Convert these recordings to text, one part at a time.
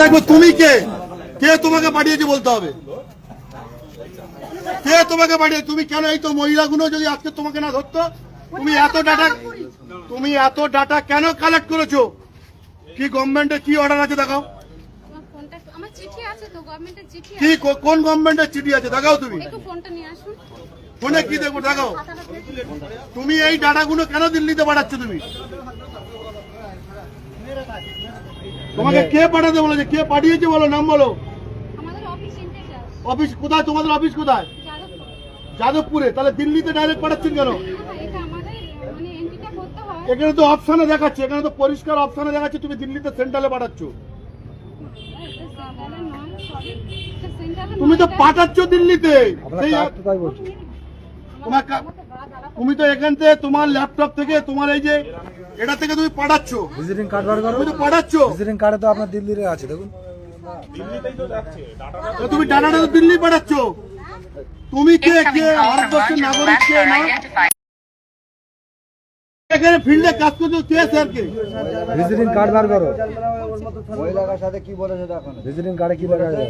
দেখো তুমি কে কে তোমাকে পাঠিয়েছে বলতে হবে। কে তোমাকে পাঠিয়েছে? তুমি কেন এই তো মহিলাগুলো যদি আজকে তোমাকে না ধরতো, তুমি এত ডাটা কেন কালেক্ট করেছো? কি গভর্নমেন্টের কি অর্ডার আছে দেখাও। কি কোন গভর্নমেন্টের চিঠি আছে দেখাও। তুমি ফোনে কি দেখো দেখাও। তুমি এই ডাটাগুলো কেন দিল্লিতে পাঠাচ্ছ? তোমাকে কে পাঠাতে বলেছে? কে পাঠিয়েছে বলো, নাম বলো। অফিস কোথায়? তোমাদের অফিস কোথায়? যাদবপুরে। তাহলে দিল্লিতে ডাইরেক্ট পাঠাচ্ছেন কেন? এখানে তো অপশনে দেখাচ্ছে, এখানে তো পরিষ্কার অপশনে দেখাচ্ছে তুমি দিল্লিতে সেন্ট্রালে পাঠাচ্ছ। তুমি তো পাঠাচ্ছ দিল্লিতে। তুমি তো এখান থেকে তোমার ল্যাপটপ থেকে তোমার এই যে এটা থেকে তুমি পাঠাচ্ছ, ভিজিটিং কার্ড বার করো। তুমি তো পাঠাচ্ছ। ভিজিটিং কার্ডে তো আপনার দিল্লির আছে, দেখুন তুমি ডাটাটা তো দিল্লি পাঠাচ্ছ। তুমি কে? কে ভারতবর্ষের নাগরিক? কে না এখানে ফিল্ডে কাজ করছো? কে স্যার? কে? ভিজিটিং কার্ড বার করো। মহিলার সাথে কি বলেছে দেখো। ভিজিটিং কার্ডে কি লেখা আছে?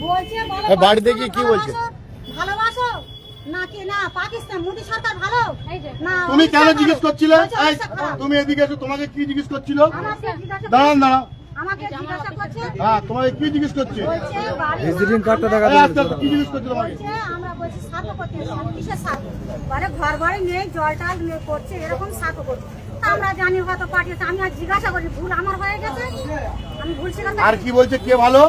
বলছে বাড়িতে গিয়ে কি বলছে? ভালোবাসো নাকি না পাকিস্তান মোদী সরকার ভালো না? তুমি কেন জিজ্ঞেস করছিলে? তুমি এদিকে এসো। তোমাকে কি জিজ্ঞেস করছিল? দাঁড়ান দাঁড়াও। আমাকে জিজ্ঞাসা করছে। হ্যাঁ, তোমাকে কি জিজ্ঞেস করছে? বলছে বাড়ি ভিজিটিং কার্ডটা দেখা কি জিজ্ঞেস করছে তোমাকে? বলছে আমরা বলছি সাথ করতে কিসের সাথ? মানে ঘর বাড়ি নেই, জলটা করছে এরকম সাথ করছে। আমরা জানি হয়তো পাঠিয়েছে। আমি আর জিজ্ঞাসা করি ভুল আমার হয়ে গেছে, আমি ভুল ছিল। আর কি বলছে? কে ভালো?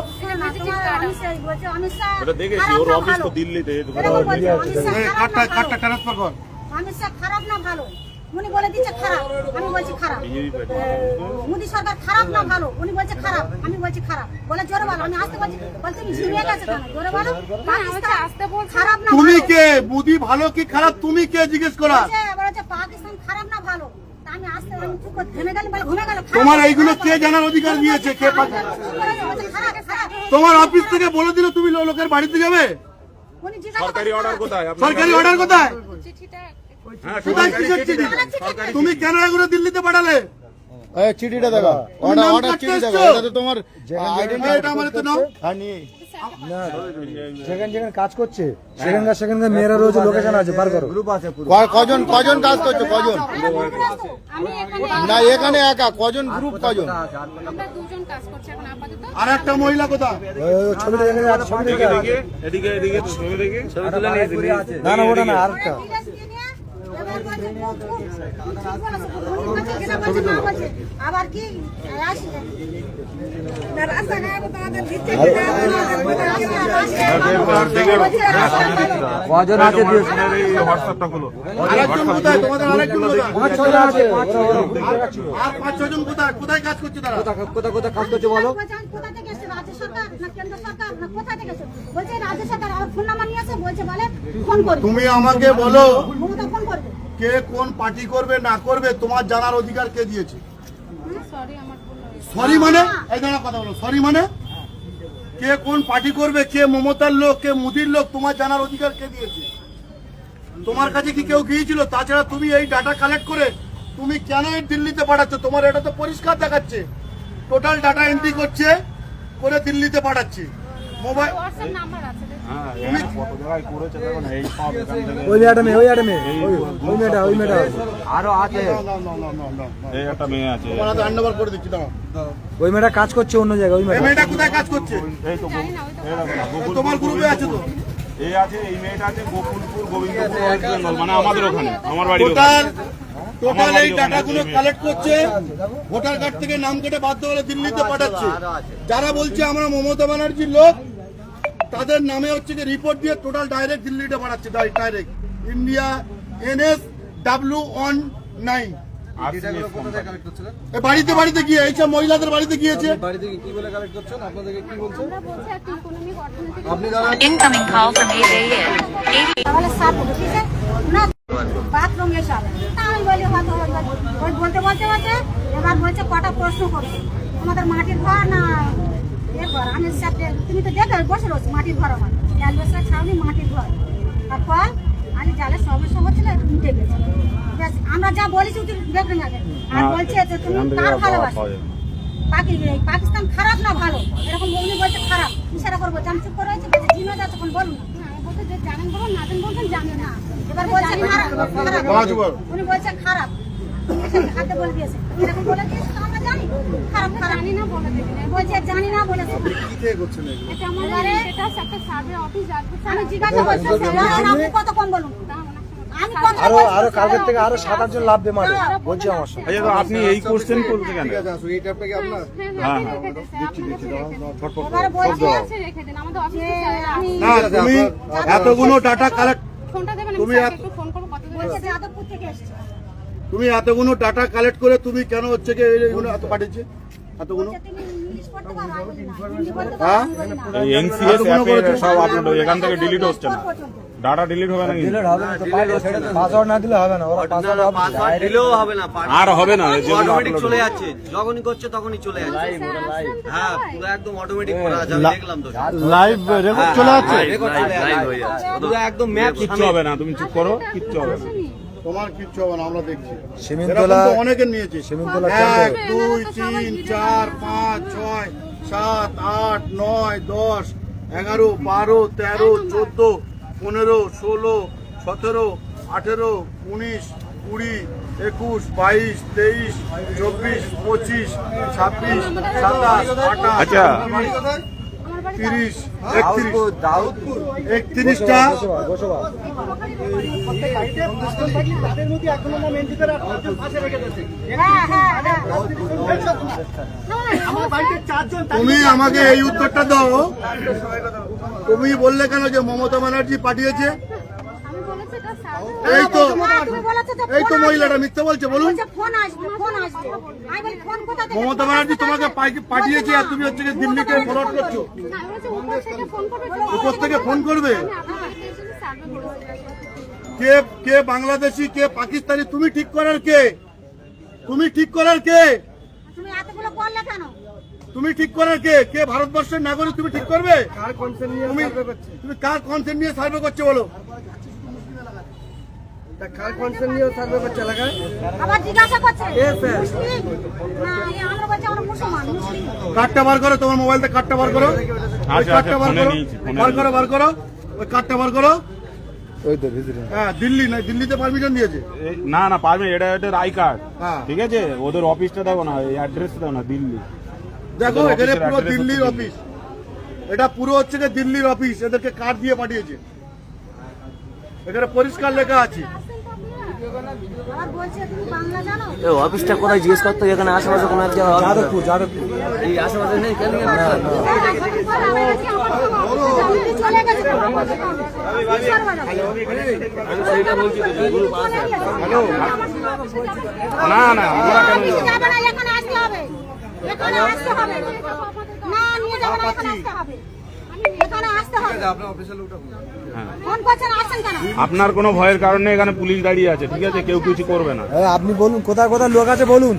কার্ডটা ট্রান্সফার কর। অমিত শাহ খারাপ না ভালো? উনি বলে দিচ্ছে খারাপ, আমি বলছি খারাপ। মোদী সরকার খারাপ না ভালো? উনি বলছে খারাপ, আমি বলছি খারাপ। বলে জোরে বলো, আমি আসতে বলছি। বলছে তুমি ঝিমিয়ে গেছে কেন? জোরে বলো। খারাপ না তুমি কে? মোদী ভালো কি খারাপ? তুমি কে জিজ্ঞেস করা? বলছে পাকিস্তান খারাপ না ভালো? আমি আসতে আমি চুপ করে ঘেমে গেলাম, বলে ঘুমে গেল। তোমার এইগুলো কে জানার অধিকার দিয়েছে? কে? তোমার অফিস থেকে বলে দিল তুমি লোকের বাড়িতে যাবে? সরকারি অর্ডার কোথায়? সরকারি অর্ডার কোথায়? হ্যাঁ, কোথায় কিসের চিঠি? তুমি কেন এগুলো দিল্লিতে পাঠালে? চিঠিটা দেখো। অর্ডার চিঠি দেখো। এটা তো তোমার এটা আমার তো নাও। না, যেখানে যেখানে কাজ করছে সেখানকার মেয়েরা রয়েছে, লোকেশন আছে, বার করো। গ্রুপ আছে। কজন কাজ করছো? কজন? না এখানে একা কজন? গ্রুপ কজন? আর একটা মহিলা কোথায়? ছবিটা দেখে আছে, ছবি দেখে আছে। এদিকে তো ছবি দেখে না না, ওটা না, আরেকটা। আবার কি কজন আছে হোয়াটসঅ্যাপটা খুলো। আরেকজন কোথায়? তোমাদের আরেকজন কোথায়? আর 5-6 জন কোথায়? কোথায় কাজ করছে তারা? কোথায় কাজ করছে বলো? কোথা থেকে এসেছে? রাজ্য সরকার না কেন্দ্র সরকার না কোথা থেকে এসেছে? বলছে রাজ্য সরকার। আর ফোন নাম্বার নিয়ে আসে, বলছে বলে ফোন করবে। তুমি আমাকে বলো মমতা ফোন করবে। কে কোন পার্টি করবে না করবে তোমার জানার অধিকার কে দিয়েছে? সরি মানে? এই দাঁড়া কথা বলো। সরি মানে কে কোন পার্টি করবে, কে মমতার লোক, কে মোদির লোক, তোমার জানার অধিকার কে দিয়েছে? তোমার কাছে কি কেউ গিয়েছিল? তাছাড়া তুমি এই ডাটা কালেক্ট করে তুমি কেন এই দিল্লিতে পাঠাচ্ছ? তোমার এটা তো পরিষ্কার দেখাচ্ছে টোটাল ডাটা এন্ট্রি করছে করে দিল্লিতে পাঠাচ্ছে। মোবাইল ওই মেয়েটা আরো আছে। এই একটা মেয়ে আছে, তোমার হ্যান্ড ওভার করে দিচ্ছি। দাঁড়াও, ওই মেয়েটা কাজ করছে অন্য জায়গায়। ওই এই মেয়েটা কোথায় কাজ করছে? এই তো তোমার গ্রুপে আছে তো? এই আছে, এই মেয়েটা আছে গোকুলপুর, গোবিন্দপুর, ওয়েস্ট বেঙ্গল, মানে আমাদের ওখানে, আমার বাড়ির টোটাল এই ডাটাগুলো কালেক্ট করছে, ভোটার কার্ড থেকে নাম কেটে বাধ্য হলে দিল্লিতে পাঠাচ্ছে। যারা বলছে আমরা মমতা ব্যানার্জির লোক তাদের নামে হচ্ছে যে রিপোর্ট দিয়ে টোটাল ডাইরেক্ট দিল্লিতে পাঠাচ্ছে। ডাইরেক্ট ইন্ডিয়া NSW19 বাড়িতে বাড়িতে গিয়ে এইসব মহিলাদের বাড়িতে গিয়েছে। Incoming call from 8AM. তাহলে সাথ হবে, ঠিক আছে না? বাথরুম এসব আমি বলি হয়তো ওই বলতে এবার বলছে কটা প্রশ্ন করবে আমাদের মাটির ঘর না এ ঘর। আমি সাথে তুমি তো দেখো বসে রয়েছে মাটির ঘর, আমার অ্যালবেস্টার ছাউনি মাটির ঘর। তারপর আমি জালে সমস্যা হচ্ছিল, উঠে গেছে। আমরা যা বলেছি দেখবেন আগে। আর বলছে যে তুমি কার ভালোবাসো? পাকিস্তান খারাপ না ভালো এরকম উনি বলছে খারাপ ইশারা করে বলছে আমি চুপ করে আছি বলছে জিমে যাচ্ছে কোন বলুন না বলতে যে জানেন বলুন না জানেন বলছেন জানেন না এবার বলছে খারাপ উনি বলছে খারাপ হাতে বলে দিয়েছে এরকম বলে দিয়েছে তো আমরা জানি খারাপ জানি না বলে দিয়েছে বলছে জানি না বলেছে কি থেকে করছেন এগুলো? এটা আমার এটা একটা সার্ভে অফিস যাচ্ছে আমি জিজ্ঞাসা করছি আপনি কত কম বলুন আমি কত আরো কালকের থেকে আরো 7-8 জন লাভ দিয়ে মারে বলছি আমার সঙ্গে। আচ্ছা তো আপনি এই কোশ্চেন করতে কেন? ঠিক আছে, আসুন, এই ট্যাপটা কি আপনার? হ্যাঁ হ্যাঁ ছটফট এবার বলছে করো। আমি না, তুমি এতগুলো ডাটা কালেক্ট তুমি বলছে যাদবপুর থেকে এসেছি তুমি এতগুলো ডাটা কালেক্ট করে তুমি কেন হচ্ছে কি এগুলো এত পাঠিয়েছে এতগুলো? বলছে তুমি ইংলিশ পড়তে পারো আমি বলি না হিন্দি বলতে পারো হ্যাঁ? আমি বলি না এই এনসিএস অ্যাপে সব আপলোড হয়ে এখান থেকে ডিলিট হচ্ছে না, ডাটা ডিলিট হবে না কিন্তু। দিলে হবে না তো পাসওয়ার্ড না দিলে হবে না ওরা পাসওয়ার্ড পাসওয়ার্ড দিলেও হবে না, আর হবে না, যেগুলো অটোমেটিক upload চলে হবে। যাচ্ছে, যখনই করছে তখনই চলে যাচ্ছে। হ্যাঁ পুরো একদম অটোমেটিক করা আছে, আমি দেখলাম তো। লাইভ রেকর্ড চলে যাচ্ছে। রেকর্ড চলে যাচ্ছে পুরো একদম ম্যাপ কিচ্ছু হবে না, তুমি চুপ করো, কিচ্ছু হবে না। তোমার কিচ্ছু হবে না, আমরা দেখছি। সিমিনতলা এরকম তো অনেকে নিয়েছে। সিমিনতলা 1 2 3 4 5 6 7 8 9 10 11 12 13 14 15 16 17 18 19 20 21 22 23 24 25 26 27 28 আচ্ছা। 30 31টা হ্যাঁ হ্যাঁ হ্যাঁ তুমি আমাকে এই উত্তরটা দাও, তুমি বললে কেন যে মমতা ব্যানার্জি পাঠিয়েছে? এই তো এই তো মহিলাটা মিথ্যা বলছে, বলুন। ফোন আসবে ফোন আসবে আমি বলি ফোন কোথা থেকে মমতা ব্যানার্জি তোমাকে পাঠিয়েছে আর তুমি হচ্ছে গিয়ে দিল্লিকে ফরওয়ার্ড করছো। উপর থেকে ফোন করবে? কে কে বাংলাদেশি কে পাকিস্তানি তুমি ঠিক করার কে? তুমি ঠিক করার কে? তুমি এতগুলো বললে কেন তুমি ঠিক করার কে? কে ভারতবর্ষের নাগরিক তুমি ঠিক করবে? তুমি তুমি কার কনসেন্ট নিয়ে সার্ভে করছো বলো? আবার জিজ্ঞাসা করছে মুসলিম না আমরা বলছি আমরা মুসলমান মুসলিম কার্ডটা বার করো, তোমার মোবাইল থেকে কার্ডটা বার করো, ওই আচ্ছা, কার্ডটা বার ফোনে করো, নিয়েছি, ফোনে বার করো, বার করো, ওই কার্ডটা বার করো। ওই তো ভিজিটিং হ্যাঁ, দিল্লি না, দিল্লিতে পারমিশন দিয়েছে। না না পারবে, এটা এটার আই কার্ড, হ্যাঁ। ঠিক আছে, ওদের অফিসটা দেখো না, এই অ্যাড্রেস দাও না, দিল্লি। দেখো ওদের এখানে অফিসের পুরো address দিল্লির হচ্ছে অফিস, এটা পুরো হচ্ছে যে দিল্লির অফিস, এদেরকে কার্ড দিয়ে পাঠিয়েছে, এখানে পরিষ্কার লেখা আছে। আবার বলছে তুমি বাংলা জানো অফিসটা কোথায় জিজ্ঞেস করতে, এখানে আশেপাশে কোনো এক জায়গায় যাদবপুর যাদবপুর এই আশেপাশে নেই কেন? চলে গেছে না না আমরা কেন যাবে না এখানে আসতে হবে এখানে আসতে হবে না নিয়ে যাবে না এখানে আসতে হবে এখানে আসতে হবে ফোন করছেন আসেন কেন আপনার কোনো ভয়ের কারণে এখানে পুলিশ দাঁড়িয়ে আছে, ঠিক আছে, কেউ কিছু করবে না। আপনি বলুন কোথায় কোথায় লোক আছে বলুন।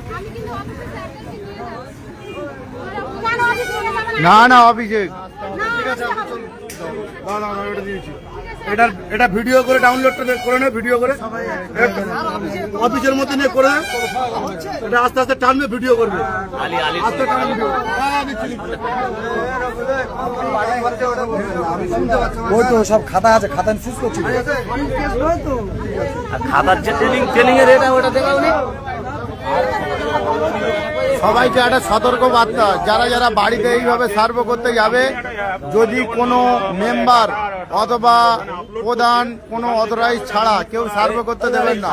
কেন অফিস নিয়ে যাবে না না অভিষেক, না আসতে হবে না না না, এটা দিয়েছি। এটা ভিডিও করে ডাউনলোডটা করে নে, ভিডিও করে অফিসের মধ্যে নিয়ে করে নে। এটা আস্তে আস্তে টানবে, ভিডিও করবে, আস্তে টানবে ভিডিও। হ্যাঁ, দিচ্ছি, দিচ্ছি। ওই তো সব খাতা আছে, খাতা শেষ করছি। খাবার যে ট্রেনিং এর এটা ওটা দেখাও নি। সবাইকে একটা সতর্ক বার্তা, যারা যারা বাড়িতে এইভাবে সার্ভে করতে যাবে, যদি কোনো মেম্বার অথবা প্রধান কোনো অথরাইজ ছাড়া কেউ সার্ভে করতে দেবেন না।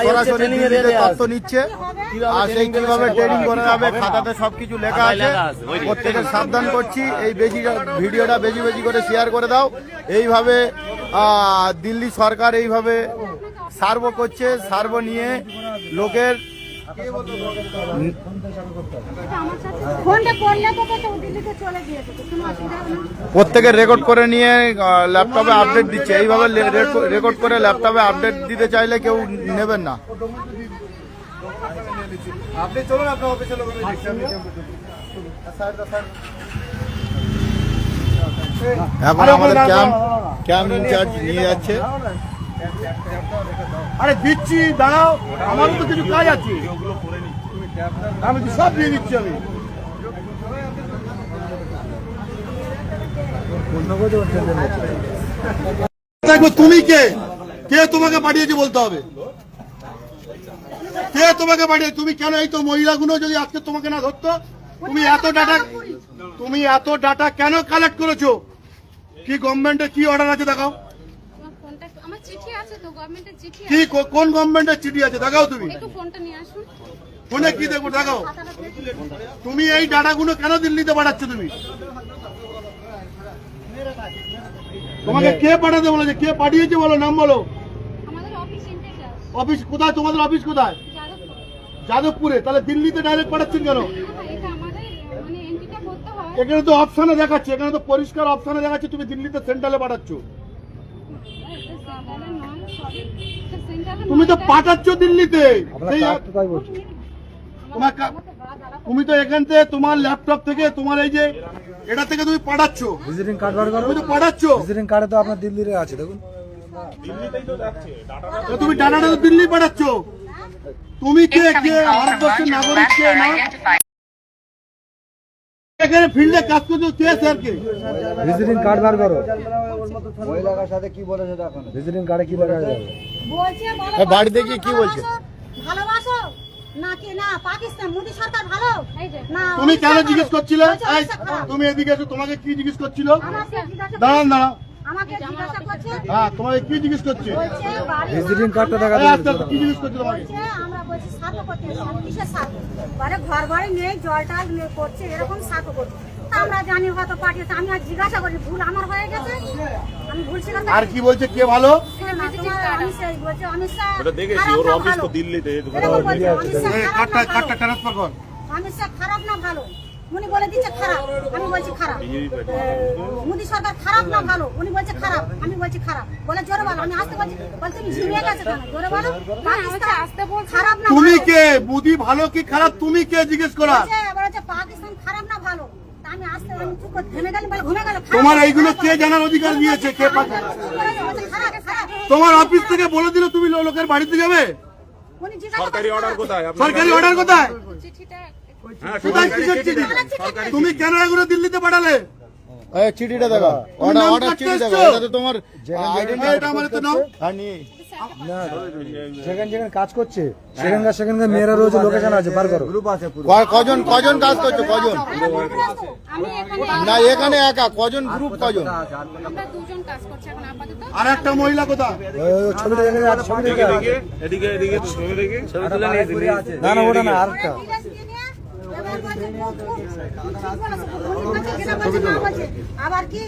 সরাসরি দিল্লিতে তথ্য নিচ্ছে আর সেই কিভাবে ট্রেনিং করে যাবে, খাতাতে সবকিছু লেখা আছে। প্রত্যেকে সাবধান করছি, এই ভিডিওটা বেশি বেশি করে শেয়ার করে দাও। এইভাবে দিল্লি সরকার এইভাবে সার্ভে করছে, সার্ভে নিয়ে লোকের ফোনটা করলে তো তো দিল্লিতে চলে গিয়েছে কোনো অসুবিধা হবে না প্রত্যেকের রেকর্ড করে নিয়ে ল্যাপটপে আপডেট দিচ্ছে। এইভাবে রেকর্ড করে ল্যাপটপে আপডেট দিতে চাইলে কেউ নেবেন না। আপনি চলুন, আপনার অফিসের লোক দেখছি আমি। এখন আমাদের ক্যাম্প ইনচার্জ নিয়ে যাচ্ছে। আরে দিচ্ছি, দাঁড়াও, আমারও তো কিছু কাজ আছে, আমি তো সব দিয়ে দিচ্ছি আমি। জনগণ দেখো তুমি কে কে তোমাকে পাঠিয়েছে বলতে হবে, কে তোমাকে পাঠিয়েছে, তুমি কেন এই তো মহিলাগুলো যদি আজকে তোমাকে না ধরতো, তুমি এত ডাটা কেন কালেক্ট করেছো? কি গভর্নমেন্টের কি অর্ডার আছে দেখাও, আমার চিঠি আছে তো, গভর্নমেন্টের চিঠি কি কোন গভর্নমেন্টের চিঠি আছে দেখাও, তুমি একটু ফোনটা নিয়ে আসুন। ফোনে কি দেখবো দেখাও, তুমি এই ডাটাগুলো কেন দিল্লিতে পাঠাচ্ছ? তুমি তোমাকে কে পাঠাতে বলেছে, কে পাঠিয়েছে বলো, নাম বলো। আমাদের অফিস ইনটেচার অফিস কোথায়, তোমাদের অফিস কোথায়? যাদবপুর। যাদবপুরে। তাহলে দিল্লিতে ডাইরেক্ট পাঠাচ্ছেন কেন? এটা আমাদের মানে এন্ট্রিটা করতে হয়। এখানে তো অপশনে দেখাচ্ছে, এখানে তো পরিষ্কার অপশনে দেখাচ্ছে তুমি দিল্লিতে সেন্ট্রালে পাঠাচ্ছ। তুমি তো পাঠাচ্ছ দিল্লিতে, তুমি তো এখান থেকে তোমার ল্যাপটপ থেকে তোমার এই যে এটা থেকে তুমি পাঠাচ্ছ, ভিজিটিং কার্ড বার করো, তুমি তো পাঠাচ্ছ। ভিজিটিং কার্ডে তো আপনার দিল্লির আছে দেখুন, তুমি ডাটাটা তো দিল্লি পাঠাচ্ছ। তুমি কে কে Incoming call from ভারতবর্ষের Raju নাগরিক কে Bhaskar না? identified. এখানে ফিল্ডে কাজ করছো কে স্যারকে? ভিজিটিং কার্ড বার করো, মহিলার সাথে কি বলেছে দেখুন। ভিজিটিং কার্ডে কি লেখা আছে? বলছে বলো এ, বাড়িতে গিয়ে কি বলছে? ভালোবাসো নাকি না পাকিস্তান মোদী সরকার ভালো এই যে না তুমি কেন অমিত শাহ জিজ্ঞেস ভালো? করছিলে? বলছে এই, অমিত শাহ খারাপ। তুমি এদিকে এসো, তোমাকে কি জিজ্ঞেস করছিল? আমাকে জিজ্ঞাসা দাঁড়ান দাঁড়াও, আমাকে জিজ্ঞাসা করছে হ্যাঁ তোমাকে কি জিজ্ঞেস করছে? বলছে বাড়ি ভিজিটিং কার্ডটা দেখা এই, আচ্ছা, যাবে। কি জিজ্ঞেস করছে তোমাকে? বলছে আমরা বলছি সার্ভ করতে এসেছি। আমি কিসের সার্ভ? বারে ঘর বাড়ি নেই, জলটা করছে এরকম সার্ভ করছে। তা আমরা জানি হয়তো পাঠিয়েছে, আমি আর জিজ্ঞাসা করি ভুল আমার হয়ে গেছে, আমি ভুল ছিল আর কি বলছে, কে ভালো? অমিত শাহ ওটা দেখেছি, খারাপ ওর না অফিস তো ভালো? দিল্লিতে। এরকম বলছে, অমিত শাহ এই, খারাপ না কার্ডটা ভালো? ট্রান্সফার কর। অমিত শাহ খারাপ না ভালো? উনি বলে দিচ্ছে খারাপ, আমি বলছি খারাপ। মোদী সরকার খারাপ না ভালো? উনি বলছে খারাপ, আমি বলছি খারাপ। বলে জোরে বলো, আমি আসতে বলছি, বলছে তুমি ঝিমিয়ে গেছে কেন? জোরে বলো, পাকিস্তান আসতে বলছে। খারাপ না তুমি ভালো? কে? মোদি ভালো কি খারাপ তুমি কে জিজ্ঞেস করা? বলছে, এবার হচ্ছে পাকিস্তান খারাপ না ভালো? তা আমি আসতে আমি চুপ করে ঘেমে গেলাম, বলে ঘুমে গেল। খারাপ। তোমার এইগুলো কে জানার অধিকার দিয়েছে? কে বলছে খারাপ, খারাপ। তোমার অফিস থেকে বলে দিল তুমি লোকের বাড়িতে যাবে? উনি জিজ্ঞাসা সরকারি করছে, অর্ডার কোথায়? সরকারি অর্ডার কোথায়? চিঠিটা হ্যাঁ, কোথায় কিসের চিঠি? তুমি কেন এগুলো দিল্লিতে পাঠালে? এই চিঠিটা দেখো, তুমি নাম অর্ডার কাটতে চিঠি দেখো, এসছো? এটা তো তোমার এটা আমার তো নাও। না যেখানে যেখানে কাজ করছে সেখানকার মেয়েরা রোজ লোকেশন আছে, বার করো। কজন কজন কাজ করছো, কজন? আমি এখানে না এখানে একা কজন, গ্রুপ কজন? আমরা দুজন কাজ করছি এখন আপাতত। আর একটা মহিলা কোথায়? ওই ছবিটা দেখে আছে, ছবিটা দেখে আছে। এদিকে এদিকে তো ছবি দেখে না না ওটা না, আরেকটা। আবার কি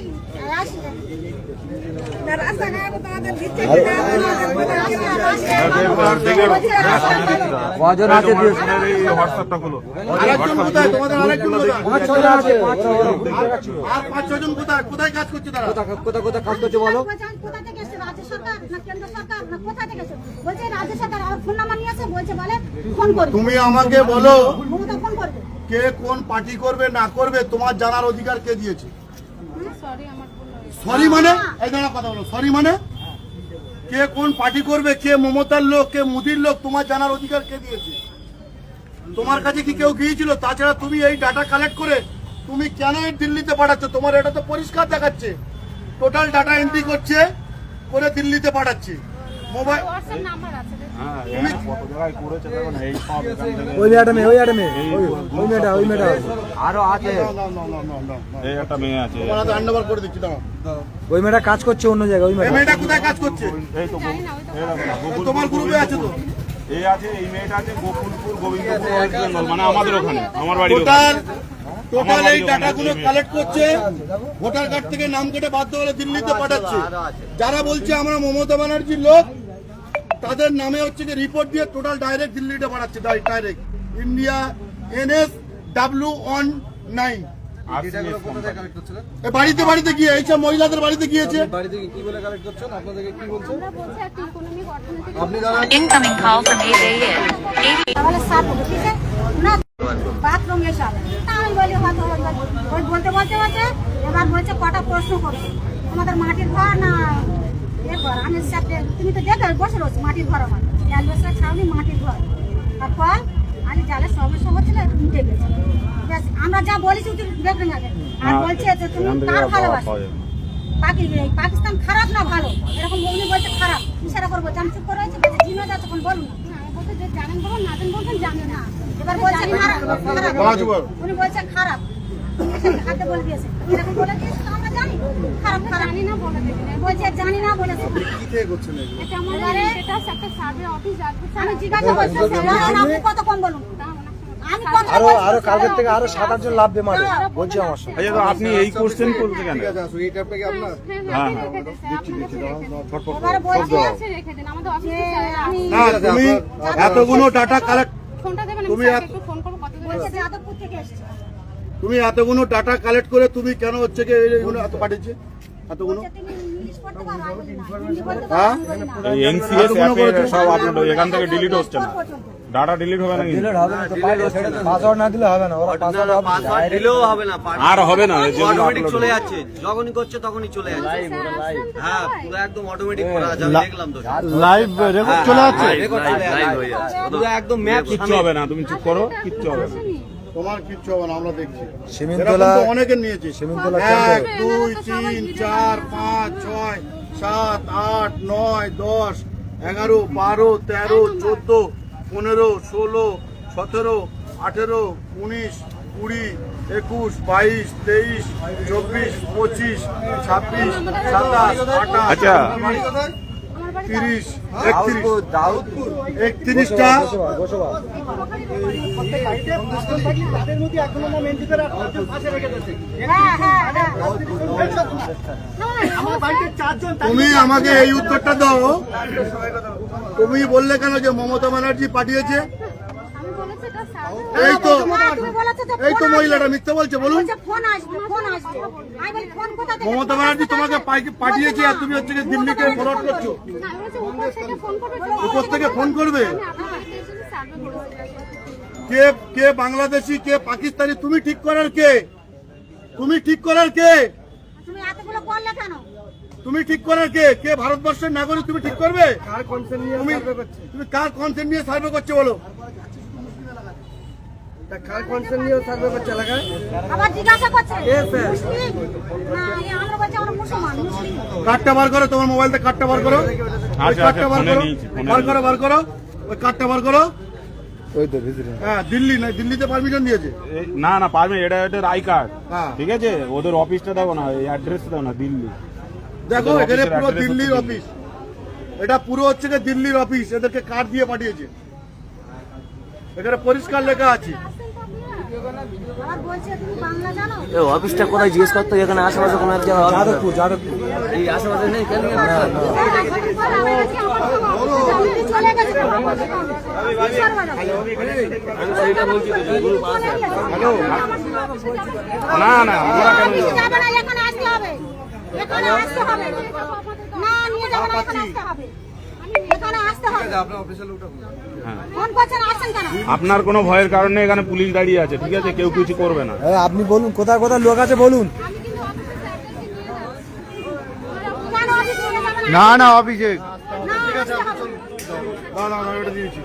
কজন আছে দিয়েছে? হোয়াটসঅ্যাপটা খুলো। আরেকজন কোথায়? তোমাদের আরেকজন কোথায়? পাঁচ ছজন আছে, আর 5-6 জন কোথায়? কোথায় কাজ করছে তারা? কোথা কোথা কাজ করছে বলো? কোথা থেকে এসছে? রাজ্য সরকার না কেন্দ্র সরকার না কোথা থেকে এসছে? বলছে রাজ্য সরকার। আর ফোন নাম্বার নিয়ে আসে, বলছে বলে ফোন করবে, তুমি আমাকে বলো মমতা ফোন করবে। কে কোন পার্টি করবে না করবে তোমার জানার অধিকার কে দিয়েছে? সরি আমার ভুল হয়েছে। সরি মানে? এই দাঁড়া কথা বলো, সরি মানে? কে কোন পার্টি করবে, কে মমতার লোক, কে মোদির লোক তোমার জানার অধিকার কে দিয়েছে? তোমার কাছে কি কেউ গিয়েছিল? তাছাড়া তুমি এই ডাটা কালেক্ট করে তুমি কেন এই দিল্লিতে পাঠাচ্ছ? তোমার এটা তো পরিষ্কার দেখাচ্ছে টোটাল ডাটা এন্ট্রি করছে করে দিল্লিতে পাঠাচ্ছে। মোবাইল হোয়াটসঅ্যাপ নাম্বার আছে দেখুন। হ্যাঁ, এরা কত জায়গায় করেছে দেখো না, এই সব এখান থেকে। ওই মেয়েটা মেয়ে, ওই মেয়েটা আরো আছে। এই একটা মেয়ে আছে, তোমার হাতে হ্যান্ডওভার করে দিচ্ছি দাঁড়াও। ওই মেয়েটা কাজ করছে অন্য জায়গায়, ওই এই মেয়েটা। মেয়েটা কোথায় কাজ করছে? এই তো জানি না, ওই তো তোমার গ্রুপে আছে তো? এই আছে, এই মেয়েটা আছে গোকুলপুর গোবিন্দপুর ওয়েস্ট বেঙ্গল, মানে আমাদের ওখানে, আমার বাড়ির ওখানে। টোটাল টোটাল এই ডাটাগুলো কালেক্ট করছে, ভোটার কার্ড থেকে নাম কেটে বাধ্য হলে দিল্লিতে পাঠাচ্ছে। যারা বলছে আমরা মমতা ব্যানার্জির লোক তাদের নামে হচ্ছে যে রিপোর্ট দিয়ে টোটাল ডাইরেক্ট দিল্লিতে পাঠাচ্ছে, ডাইরেক্ট ইন্ডিয়া NSW19 বাড়িতে বাড়িতে গিয়ে এইসব মহিলাদের বাড়িতে গিয়েছে। আমরা বলছি একটা ইকোনমিক অর্থনৈতিক Incoming call from 8AN. তাহলে সার্ভ করছে না বাথরুম এসব। তা আমি বলি হয়তো ওই বলতে বলতে বলতে এবার বলছে কটা প্রশ্ন করছে, আমাদের মাটির ঘর না এ ঘর? আমি সাথে তুমি তো দেখে বসে রয়েছি, মাটির ঘর আমার অ্যালবেস্টার ছাউনি মাটির ঘর। তারপর আমি জালে সমস্যা হচ্ছিল একটু মিটে গেছে। ব্যাস, আমরা যা বলেছি তুই দেখবেন আগে। আর বলছে যে তুমি কার ভালোবাসো? পাকিস্তান খারাপ না ভালো এরকম উনি বলছে খারাপ ইশারা করে বলছে আমি চুপ করে আছি বলছে জিমে যাচ্ছে কোন বলুন না না, বলতে যে জানেন বলুন, না জানেন বলবেন, জানেন না। এবার বলছে খারাপ পাঁচ বার। উনি বলছে খারাপ হাতে বলে দিয়েছে এরকম বলে দিয়েছে তো আমরা জানি খারাপ খারাপ জানি না বলে দেবেন। বলছে জানি না বলেছে কি থেকে করছেন এগুলো? এটা আমাদের স্ট্যাটাস একটা সার্ভে অফিস যাচ্ছে। আমি জিজ্ঞাসা করছি আপনি কত কম বলুন আমি কত আরো কালকের থেকে আরো 7-8 জন লাভবে মাঠে বলছি আমার সঙ্গে। আচ্ছা, তো আপনি এই কোশ্চেন করতে কেন? হ্যাঁ, হ্যাঁ, রেখে দিন, এবারে বলছে আছে, রেখে দিন। আমাদের অফিসে আমি না তুমি এতগুলো ডাটা কালেক্ট ফোনটা দেবেন, আমি তুমি স্যারকে একটু ফোন করবো, কত দূর বলছে আছে। যাদবপুর থেকে এসেছে তুমি এতগুলো ডাটা কালেক্ট করে তুমি কেন হচ্ছে কি এইগুলো এত পাঠিয়েছে এতগুলো? বলছে তুমি ইংলিশ পড়তে পারো আমি বলি না হিন্দি বলতে পারো হ্যাঁ? আমি বলি না এই এনসিএস অ্যাপে সব আপলোড এখান থেকে ডিলিট হচ্ছে না, ডাটা ডিলিট হবে না কিন্তু। দিলে হবে না তো পাসওয়ার্ড না দিলে হবে না, ওরা পাসওয়ার্ড পাসওয়ার্ড দিলেও হবে না, আর হবে না, যেগুলো অটোমেটিক upload চলে হবে। যাচ্ছে, যখনই করছে তখনই চলে যাচ্ছে। হ্যাঁ, পুরো একদম অটোমেটিক করা আছে, আমি দেখলাম তো। লাইভ রেকর্ড চলে যাচ্ছে। রেকর্ড চলে যাচ্ছে, পুরো একদম ম্যাপ কিচ্ছু হবে না, তুমি চুপ করো, কিচ্ছু হবে না। তোমার কিচ্ছু হবে না, আমরা দেখছি। সিমিনতলা এরকম তো অনেকে নিয়েছে। সিমিনতলা 1 2 3 4 5 6 7 8 9 10 11 12 13 14 15 16 17 18 19 20 21 22 23 24 25 26 27 28 আচ্ছা। 30 31টা হ্যাঁ হ্যাঁ হ্যাঁ তুমি আমাকে এই উত্তরটা দাও। তুমি বললে কেন যে মমতা ব্যানার্জি পাঠিয়েছে? আমি বলেছি এটা সার্ভে এই তো তুমি বলেছো যে এই তো মহিলাটা মিথ্যে বলছে, বলুন। বলছে ফোন আসবে আমি বলি ফোন কোথা থেকে মমতা ব্যানার্জি তোমাকে পাঠিয়েছে আর তুমি হচ্ছে কি দিল্লিকে ফরওয়ার্ড করছো? না, আমি বলছি উপর থেকে ফোন করবে, উপর থেকে ফোন করবে? আমি আপনার বাড়িতে এসে সার্ভে করেছি। কে কে বাংলাদেশি কে পাকিস্তানি তুমি ঠিক করার কে? তুমি ঠিক করার কে? তুমি এতগুলো করলে কেন তুমি ঠিক করার কে? কে ভারতবর্ষের নাগরিক তুমি ঠিক করবে? তুমি তুমি কার কনসেন্ট নিয়ে সার্ভে করছো বলো? আবার জিজ্ঞাসা করছে মুসলিম না আমরা বলছি আমরা মুসলমান মুসলিম কার্ডটা বার করো, তোমার মোবাইল থেকে কার্ডটা বার করো। ওই আচ্ছা, কার্ডটা বার ফোনে করো, নিয়েছি, ফোনে বার করো, বার করো। ওই কার্ডটা বার করো। ওই তো ভিতরে হ্যাঁ, দিল্লি না, দিল্লিতে পারমিশন দিয়েছে। না না পারবে, এটা এটার আই কার্ড, হ্যাঁ। ঠিক আছে? ওদের অফিসটা দাও না, এই অ্যাড্রেস দাও না, দিল্লি। দেখো ওদের এখানে অফিসের পুরো address দিল্লির হচ্ছে অফিস, এটা পুরো হচ্ছে কি দিল্লির অফিস, এদেরকে কার্ড দিয়ে পাঠিয়েছে। এখানে পরিষ্কার লেখা আছে। আবার বলছে তুমি বাংলা জানো অফিসটা কোথায় জিজ্ঞেস করতো, এখানে আশেপাশে কোনো এক জায়গায় যাদবপুর এই আশেপাশে নেই কেন? চলে গেছে না না, আমরা কেন নিয়ে যাবে না, এখানে আসতে হবে, এখানে আসতে হবে না, নিয়ে যাবে না, এখানে আসতে হবে, এখানে আসতে হবে। হ্যাঁ। ফোন করছেন আসছেন কেন আপনার কোনো ভয়ের কারণে এখানে পুলিশ দাঁড়িয়ে আছে, ঠিক আছে? কেউ কিছু করবে না। আপনি বলুন কোথায় কোথায় লোক আছে বলুন। আমি কিন্তু অফিসের অ্যাড্রেসে নিয়ে যাচ্ছি। কেন অফিস নিয়ে যাবে না না অভিষেক, না আসতে হবে না না না, এটা দিয়েছি।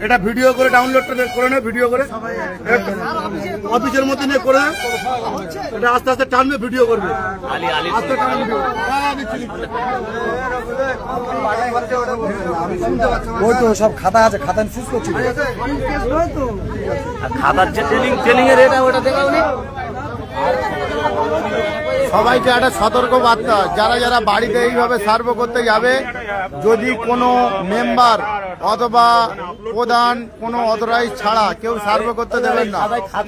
এটা ভিডিও করে ডাউনলোডটা করে নে, ভিডিও করে অফিসের মধ্যে নিয়ে করে নে। এটা আস্তে আস্তে টানবে, ভিডিও করবে আস্তে টানবে ভিডিও। হ্যাঁ, দিচ্ছি, দিচ্ছি। ওই তো সব খাতা আছে, খাতা শেষ করছি। খাবার যে ট্রেনিং এর এটা ওটা দেখাও নি। সবাইকে একটা সতর্ক বার্তা, যারা যারা বাড়িতে এইভাবে সার্ভ করতে যাবে, যদি কোনো মেম্বার অথবা প্রধান কোনো অথরাইজ ছাড়া কেউ সার্ভ করতে দেবেন না।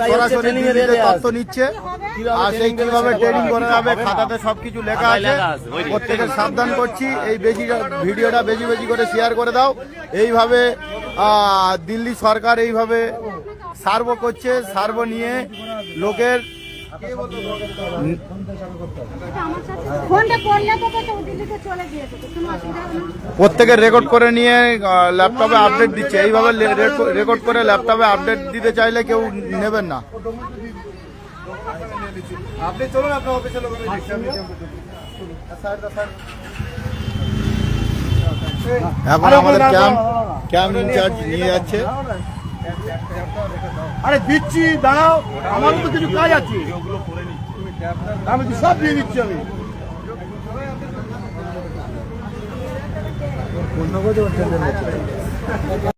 সরাসরি দিল্লিতে তথ্য নিচ্ছে আর সেই কিভাবে ট্রেনিং করে যাবে, খাতাতে সবকিছু লেখা আছে। প্রত্যেকের সাবধান করছি, এই ভিডিওটা বেশি বেশি করে শেয়ার করে দাও। এইভাবে দিল্লি সরকার এইভাবে সার্ভ করছে, সার্ভ নিয়ে লোকের ফোনটা করলে তো তো দিল্লিতে চলে গিয়েছে, কোনো অসুবিধা হবে না। প্রত্যেকের রেকর্ড করে নিয়ে ল্যাপটপে আপডেট দিচ্ছে। এইভাবে রেকর্ড করে ল্যাপটপে আপডেট দিতে চাইলে কেউ নেবেন না। আপনি চলুন, আপনার অফিসের লোক এখন আমাদের ক্যাম্প ইনচার্জ নিয়ে যাচ্ছে। আরে দিচ্ছি, দাঁড়াও, আমারও তো কিছু কাজ আছে, আমি তো সব দিয়ে দিচ্ছি। আমি অন্য কোথাও